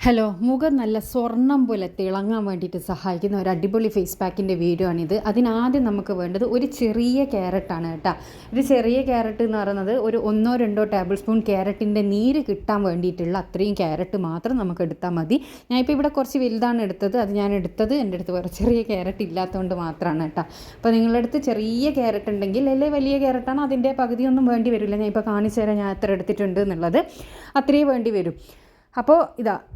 Hello, മുഖം നല്ല സ്വർണം പോലെ തിളങ്ങാൻ വേണ്ടിയിട്ട് സഹായിക്കുന്ന ഒരു അടിപൊളി ഫേസ് പാക്കിൻ്റെ വീഡിയോ ആണിത്. അതിനാദ്യം നമുക്ക് വേണ്ടത് ഒരു ചെറിയ ക്യാരറ്റാണ് കേട്ടോ. ഒരു ചെറിയ ക്യാരറ്റ് എന്ന് പറയുന്നത് ഒരു 1-2 ടേബിൾ സ്പൂൺ ക്യാരറ്റിൻ്റെ നീര് കിട്ടാൻ വേണ്ടിയിട്ടുള്ള അത്രയും ക്യാരറ്റ് മാത്രം നമുക്ക് എടുത്താൽ മതി. ഞാനിപ്പോൾ ഇവിടെ കുറച്ച് വലുതാണ് എടുത്തത്. അത് ഞാൻ എടുത്തത് എൻ്റെ അടുത്ത് വേറെ ചെറിയ ക്യാരറ്റ് ഇല്ലാത്തതുകൊണ്ട് മാത്രമാണ് കേട്ടോ. അപ്പോൾ നിങ്ങളുടെ അടുത്ത് ചെറിയ ക്യാരറ്റ് ഉണ്ടെങ്കിൽ അല്ലെങ്കിൽ വലിയ ക്യാരറ്റാണ്, അതിൻ്റെ പകുതിയൊന്നും വേണ്ടി വരില്ല. ഞാൻ ഇപ്പോൾ കാണിച്ചു തരാം ഞാൻ എത്ര എടുത്തിട്ടുണ്ട് എന്നുള്ളത്. അത്രയേ വേണ്ടി വരും. അപ്പോൾ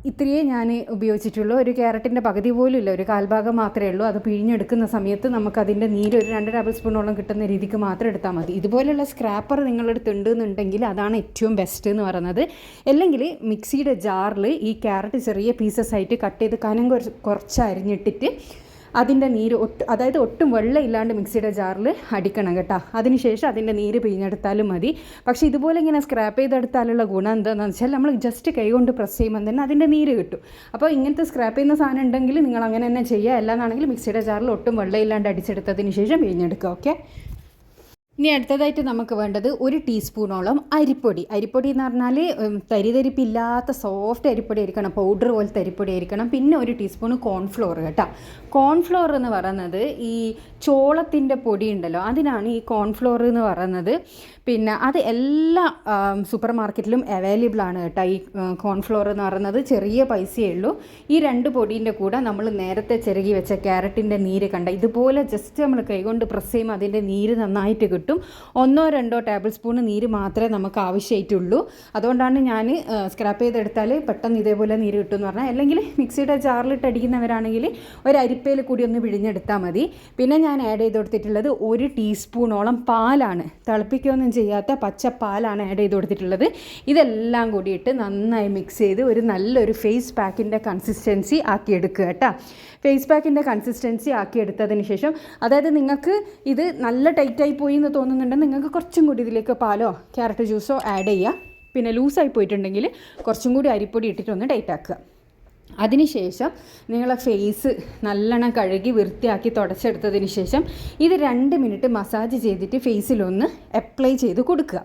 ഇത്രയേ ഞാൻ ഉപയോഗിച്ചിട്ടുള്ളൂ. ഒരു ക്യാരറ്റിൻ്റെ പകുതി പോലും ഇല്ല, ഒരു കാൽഭാഗം മാത്രമേ ഉള്ളൂ. അത് പിഴിഞ്ഞെടുക്കുന്ന സമയത്ത് നമുക്കതിൻ്റെ നീര് ഒരു 2 ടേബിൾ സ്പൂണോളം കിട്ടുന്ന രീതിക്ക് മാത്രം എടുത്താൽ മതി. ഇതുപോലെയുള്ള സ്ക്രാപ്പർ നിങ്ങളുടെ അടുത്ത് ഉണ്ടെന്നുണ്ടെങ്കിൽ അതാണ് ഏറ്റവും ബെസ്റ്റ് എന്ന് പറയുന്നത്. അല്ലെങ്കിൽ മിക്സിയുടെ ജാറിൽ ഈ ക്യാരറ്റ് ചെറിയ പീസസ് ആയിട്ട് കട്ട് ചെയ്ത് കനം കുറച്ച് അരിഞ്ഞിട്ടിട്ട് അതിൻ്റെ നീര് അതായത് ഒട്ടും വെള്ളം ഇല്ലാണ്ട് മിക്സിയുടെ ജാറിൽ അടിക്കണം കേട്ടോ. അതിനുശേഷം അതിൻ്റെ നീര് പിഴിഞ്ഞെടുത്താലും മതി. പക്ഷേ ഇതുപോലെ ഇങ്ങനെ സ്ക്രാപ്പ് ചെയ്തെടുത്താലുള്ള ഗുണം എന്താണെന്ന് വെച്ചാൽ നമ്മൾ ജസ്റ്റ് കൈ കൊണ്ട് പ്രസ് ചെയ്യുമ്പോൾ തന്നെ അതിൻ്റെ നീര് കിട്ടും. അപ്പോൾ ഇങ്ങനത്തെ സ്ക്രാപ്പ് ചെയ്യുന്ന സാധനം ഉണ്ടെങ്കിൽ നിങ്ങൾ അങ്ങനെ തന്നെ ചെയ്യുക. അല്ലാന്നാണെങ്കിൽ മിക്സിയുടെ ജാറിൽ ഒട്ടും വെള്ളം ഇല്ലാണ്ട് അടിച്ചെടുത്തതിന് ശേഷം പിഴിഞ്ഞെടുക്കുക. ഓക്കെ, ഇനി അടുത്തതായിട്ട് നമുക്ക് വേണ്ടത് 1 ടീസ്പൂണോളം അരിപ്പൊടി. അരിപ്പൊടി എന്ന് പറഞ്ഞാൽ തരിതരിപ്പില്ലാത്ത സോഫ്റ്റ് അരിപ്പൊടി ആയിരിക്കണം, പൗഡർ പോലത്തെ അരിപ്പൊടി ആയിരിക്കണം. പിന്നെ 1 ടീസ്പൂൺ കോൺഫ്ലോർ കേട്ടോ. കോൺഫ്ലോർ എന്ന് പറയുന്നത് ഈ ചോളത്തിൻ്റെ പൊടി ഉണ്ടല്ലോ, അതിനാണ് ഈ കോൺഫ്ലോർ എന്ന് പറയുന്നത്. പിന്നെ അത് എല്ലാ സൂപ്പർ മാർക്കറ്റിലും അവൈലബിൾ ആണ് കേട്ടോ. ഈ കോൺഫ്ലോർ എന്ന് പറയുന്നത് ചെറിയ പൈസയേ ഉള്ളൂ. ഈ 2 പൊടീൻ്റെ കൂടെ നമ്മൾ നേരത്തെ ചിരകി വെച്ച ക്യാരറ്റിൻ്റെ നീര് കണ്ട ഇതുപോലെ ജസ്റ്റ് നമ്മൾ കൈകൊണ്ട് പ്രസ് ചെയ്യുമ്പോൾ അതിൻ്റെ നീര് നന്നായിട്ട് കിട്ടും. 1-2 ടേബിൾ സ്പൂൺ നീര് മാത്രമേ നമുക്ക് ആവശ്യമായിട്ടുള്ളൂ. അതുകൊണ്ടാണ് ഞാൻ സ്ക്രാപ്പ് ചെയ്തെടുത്താൽ പെട്ടെന്ന് ഇതേപോലെ നീര് കിട്ടും എന്ന് പറഞ്ഞാൽ. അല്ലെങ്കിൽ മിക്സിയുടെ ജാറിലിട്ട് അടിക്കുന്നവരാണെങ്കിൽ ഒരു അരിപ്പയിൽ കൂടി ഒന്ന് പിഴിഞ്ഞെടുത്താൽ മതി. പിന്നെ ഞാൻ ആഡ് ചെയ്ത് കൊടുത്തിട്ടുള്ളത് 1 ടീസ്പൂണോളം പാലാണ്. തിളപ്പിക്കുകയൊന്നും ചെയ്യാത്ത പച്ചപ്പാലാണ് ആഡ് ചെയ്ത് കൊടുത്തിട്ടുള്ളത്. ഇതെല്ലാം കൂടിയിട്ട് നന്നായി മിക്സ് ചെയ്ത് ഒരു നല്ലൊരു ഫേസ് പാക്കിൻ്റെ കൺസിസ്റ്റൻസി ആക്കിയെടുക്കുക കേട്ടോ. ഫേസ് പാക്കിൻ്റെ കൺസിസ്റ്റൻസി ആക്കിയെടുത്തതിന് ശേഷം, അതായത് നിങ്ങൾക്ക് ഇത് നല്ല ടൈറ്റായി പോയി എന്ന് തോന്നുന്നുണ്ടെങ്കിൽ നിങ്ങൾക്ക് കുറച്ചും കൂടി ഇതിലേക്ക് പാലോ ക്യാരറ്റ് ജ്യൂസോ ആഡ് ചെയ്യുക. പിന്നെ ലൂസായി പോയിട്ടുണ്ടെങ്കിൽ കുറച്ചും കൂടി അരിപ്പൊടി ഇട്ടിട്ടൊന്ന് ടൈറ്റ് ആക്കുക. അതിനുശേഷം നിങ്ങളെ ഫേസ് നല്ലോണം കഴുകി വൃത്തിയാക്കി തുടച്ചെടുത്തതിന് ശേഷം ഇത് 2 മിനിറ്റ് മസാജ് ചെയ്തിട്ട് ഫേസിലൊന്ന് അപ്ലൈ ചെയ്ത് കൊടുക്കുക.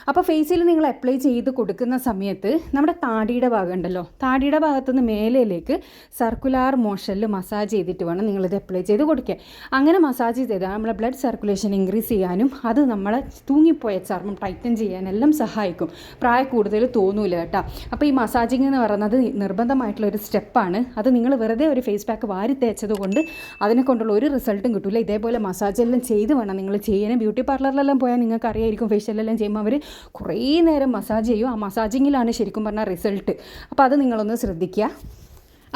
അപ്പോൾ ഫേസിൽ നിങ്ങൾ അപ്ലൈ ചെയ്ത് കൊടുക്കുന്ന സമയത്ത് നമ്മുടെ താടിയുടെ ഭാഗം ഉണ്ടല്ലോ, താടിയുടെ ഭാഗത്തുനിന്ന് മേലേലേക്ക് സർക്കുലാർ മോഷനിൽ മസാജ് ചെയ്തിട്ട് വേണം നിങ്ങളിത് അപ്ലൈ ചെയ്ത് കൊടുക്കുക. അങ്ങനെ മസാജ് ചെയ്താൽ നമ്മളെ ബ്ലഡ് സർക്കുലേഷൻ ഇൻക്രീസ് ചെയ്യാനും അത് നമ്മളെ തൂങ്ങിപ്പോയ ചർമ്മം ടൈറ്റൻ ചെയ്യാനെല്ലാം സഹായിക്കും. പ്രായം കൂടുതൽ തോന്നൂല കേട്ടോ. അപ്പോൾ ഈ മസാജിങ് എന്ന് പറയുന്നത് നിർബന്ധമായിട്ടുള്ളൊരു സ്റ്റെപ്പാണ്. അത് നിങ്ങൾ വെറുതെ ഒരു ഫേസ് പാക്ക് വാരി തേച്ചത് കൊണ്ട് അതിനെ കൊണ്ടുള്ള ഒരു റിസൾട്ടും കിട്ടില്ല. ഇതേപോലെ മസാജെല്ലാം ചെയ്ത് വേണം നിങ്ങൾ ചെയ്യാൻ. ബ്യൂട്ടി പാർലറിലെല്ലാം പോയാൽ നിങ്ങൾക്ക് അറിയായിരിക്കും, ഫേഷ്യലെല്ലാം ചെയ്യുമ്പോൾ അവർ കുറേ നേരം മസാജ് ചെയ്യും. ആ മസാജിങ്ങിലാണ് ശരിക്കും പറഞ്ഞാൽ റിസൾട്ട്. അപ്പോൾ അത് നിങ്ങളൊന്ന് ശ്രദ്ധിക്കുക.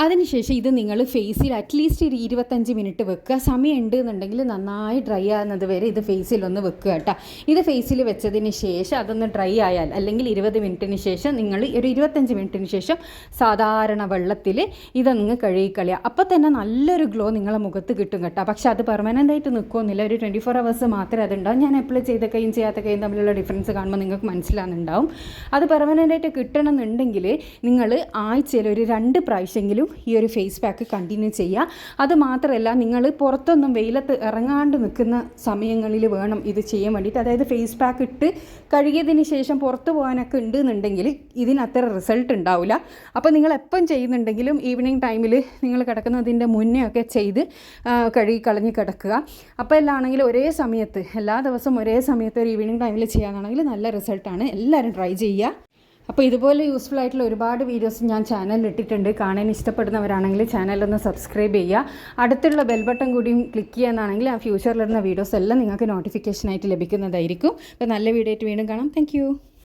അതിനുശേഷം ഇത് നിങ്ങൾ ഫേസിൽ അറ്റ്ലീസ്റ്റ് ഒരു 25 മിനിറ്റ് വെക്കുക. സമയം ഉണ്ട് എന്നുണ്ടെങ്കിൽ നന്നായി ഡ്രൈ ആകുന്നത് വരെ ഇത് ഫേസിലൊന്ന് വെക്കുക കേട്ടോ. ഇത് ഫേസിൽ വെച്ചതിന് ശേഷം അതൊന്ന് ഡ്രൈ ആയാൽ, അല്ലെങ്കിൽ 20 മിനിറ്റിന് ശേഷം നിങ്ങൾ ഒരു 25 മിനിറ്റിന് ശേഷം സാധാരണ വെള്ളത്തിൽ ഇതൊന്ന് കഴുകിക്കളയുക. അപ്പോൾ തന്നെ നല്ലൊരു ഗ്ലോ നിങ്ങളെ മുഖത്ത് കിട്ടും കേട്ടോ. പക്ഷെ അത് പെർമനൻ്റ് ആയിട്ട് നിൽക്കുമെന്നില്ല, ഒരു 24 hours മാത്രമേ അതുണ്ടാവും. ഞാൻ അപ്ലൈ ചെയ്ത കൈയും ചെയ്യാത്ത കൈയും തമ്മിലുള്ള ഡിഫറൻസ് കാണുമ്പോൾ നിങ്ങൾക്ക് മനസ്സിലാകുന്നുണ്ടാവും. അത് പെർമനൻ്റ് ആയിട്ട് കിട്ടണമെന്നുണ്ടെങ്കിൽ നിങ്ങൾ ആഴ്ചയിൽ ഒരു 2 പ്രാവശ്യമെങ്കിലും ഈ ഒരു ഫേസ് പാക്ക് കണ്ടിന്യൂ ചെയ്യുക. അത് മാത്രമല്ല, നിങ്ങൾ പുറത്തൊന്നും വെയിലത്ത് ഇറങ്ങാണ്ട് നിൽക്കുന്ന സമയങ്ങളിൽ വേണം ഇത് ചെയ്യാൻ വേണ്ടിയിട്ട്. അതായത് ഫേസ് പാക്ക് ഇട്ട് കഴുകിയതിന് ശേഷം പുറത്ത് പോകാനൊക്കെ ഉണ്ടെന്നുണ്ടെങ്കിൽ ഇതിനത്ര റിസൾട്ട് ഉണ്ടാവില്ല. അപ്പോൾ നിങ്ങൾ എപ്പം ചെയ്യുന്നുണ്ടെങ്കിലും ഈവനിങ് ടൈമിൽ നിങ്ങൾ കിടക്കുന്നതിൻ്റെ മുന്നേ ഒക്കെ ചെയ്ത് കഴുകി കളഞ്ഞ് കിടക്കുക. അപ്പോൾ എല്ലാണെങ്കിലും ഒരേ സമയത്ത് എല്ലാ ദിവസവും ഒരേ സമയത്ത് ഒരു ഈവനിങ് ടൈമിൽ ചെയ്യാനാണെങ്കിൽ നല്ല റിസൾട്ടാണ്. എല്ലാവരും ട്രൈ ചെയ്യുക. അപ്പോൾ ഇതുപോലെ യൂസ്ഫുൾ ആയിട്ടുള്ള ഒരുപാട് വീഡിയോസ് ഞാൻ ചാനലിൽ ഇട്ടിട്ടുണ്ട്. കാണാൻ ഇഷ്ടപ്പെടുന്നവരാണെങ്കിൽ ചാനലൊന്ന് സബ്സ്ക്രൈബ് ചെയ്യുക. അടുത്തുള്ള ബെൽ ബട്ടൺ കൂടിയും ക്ലിക്ക് ചെയ്യാനാണെങ്കിൽ ആ ഫ്യൂച്ചറിലിടുന്ന വീഡിയോസ് എല്ലാം നിങ്ങൾക്ക് നോട്ടിഫിക്കേഷനായിട്ട് ലഭിക്കുന്നതായിരിക്കും. അപ്പോൾ നല്ല വീഡിയോ ആയിട്ട് വീണ്ടും കാണാം. താങ്ക്